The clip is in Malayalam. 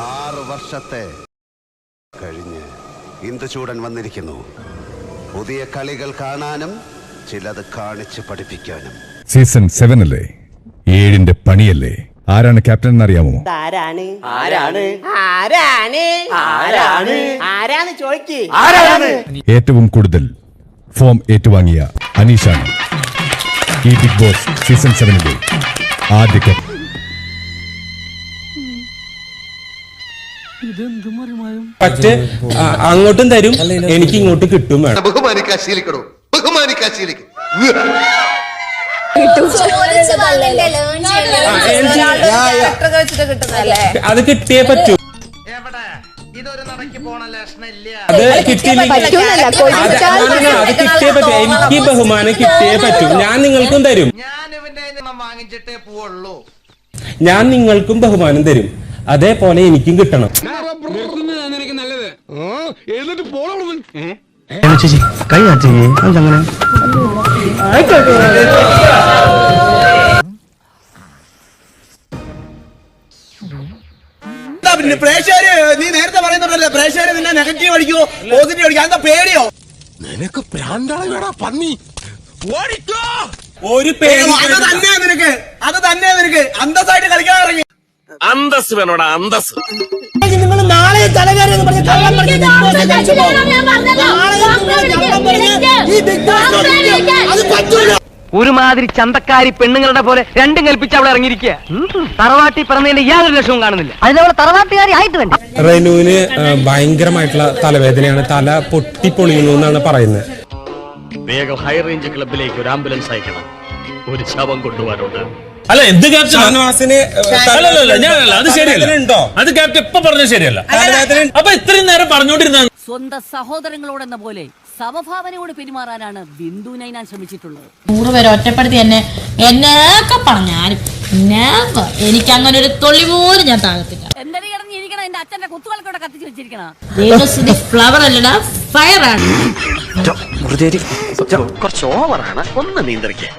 6 വർഷത്തെ കഴിഞ്ഞ് ഇന്ദുചൂടൻ വന്നിരിക്കുന്നു. പുതിയ കളികൾ കാണാനും ചിലത് കാണിച്ച് പഠിപ്പിക്കാനും. സീസൺ 7 അല്ലേ? 7ന്റെ പണിയല്ലേ? ആരാണ് ക്യാപ്റ്റൻ എന്നറിയാമോ? ഏറ്റവും കൂടുതൽ ഫോം ഏറ്റുവാങ്ങിയ അനീഷാണ് ഈ ബിഗ് ബോസ് സീസൺ 7ന്റെ ആദ്യ ക്യാപ്റ്റൻ. പക്ഷേ അങ്ങോട്ടും തരും, എനിക്ക് ഇങ്ങോട്ട് കിട്ടും. അത് കിട്ടിയേ പറ്റൂ. അത് കിട്ടിയേ പറ്റൂ. എനിക്ക് ബഹുമാനം കിട്ടിയേ പറ്റൂ. ഞാൻ നിങ്ങൾക്കും തരും. ഞാൻ നിങ്ങൾക്കും ബഹുമാനം തരും. അതേപോലെ എനിക്കും കിട്ടണം. പ്രേക്ഷകര് നീ നേരത്തെ പറയുന്നുണ്ടല്ലോ, പ്രേക്ഷകര് നിന്നെ നെഗറ്റീവ് അടിക്കോ പോസിറ്റീവ് അടിക്കോ, എന്താ പേടിയോ? നിനക്ക് പ്രാന്താളാ പന്നി. ഒരു പേടി അത് തന്നെ നിനക്ക് അന്തസ്സായിട്ട് കളിക്കാൻ ഇറങ്ങി. അന്തസ് വേണോടാ, അന്തസ്. നിങ്ങൾ നാളെ തലകേറി ഒരുമാതിരി ചന്തക്കാരി പെണ്ണുങ്ങളുടെ പോലെ രണ്ടും കൽപ്പിച്ച് അവളെ ഇറങ്ങിയിരിക്കുക. തറവാട്ടി പറഞ്ഞതിന്റെ യാതൊരു ലക്ഷവും കാണുന്നില്ല. അതിനവളെ തറവാട്ടുകാരി ആയിട്ട് വേണ്ട. റെനുവിന് ഭയങ്കരമായിട്ടുള്ള തലവേദനയാണ്, തല പൊട്ടിപ്പൊളിയുന്നു എന്നാണ് പറയുന്നത്. വേഗം ഹൈ റേഞ്ച് ക്ലബിലേക്ക് ഒരു ആംബുലൻസ് അയക്കണം, ഒരു ശവം കൊണ്ടുപോകാനുണ്ട്. അല്ല, എന്ത് ക്യാപ്റ്റൻ? അത് ശരിയല്ല. അത് ക്യാപ്റ്റൻ ഇപ്പൊ പറഞ്ഞത് ശരിയല്ല. അപ്പൊ ഇത്രയും നേരം പറഞ്ഞോണ്ടിരുന്ന സ്വന്തം സഹോദരങ്ങളോടെന്ന പോലെ സമഭാവനയോട് പെരുമാറാനാണ് ബിന്ദു നൈനാൻ ശ്രമിച്ചിട്ടുള്ളത്. 100 പേരെ ഒറ്റപ്പെടുത്തി എന്നെയൊക്കെ പറഞ്ഞാലും എനിക്ക് അങ്ങനെ ഒരു തൊള്ളി പോലും ഞാൻ താഴത്തില്ല. എന്തൊരു കിടന്നിരിക്കണം, എന്റെ അച്ഛന്റെ കുത്തുകൾക്കൂടെ കത്തിച്ച് വെച്ചിരിക്കണം. ഫ്ലവർ അല്ലടാ, ഫയർ ആണ്. കുറച്ച് ഓവറാണ്, ഒന്ന് നിയന്ത്രിക്കേ.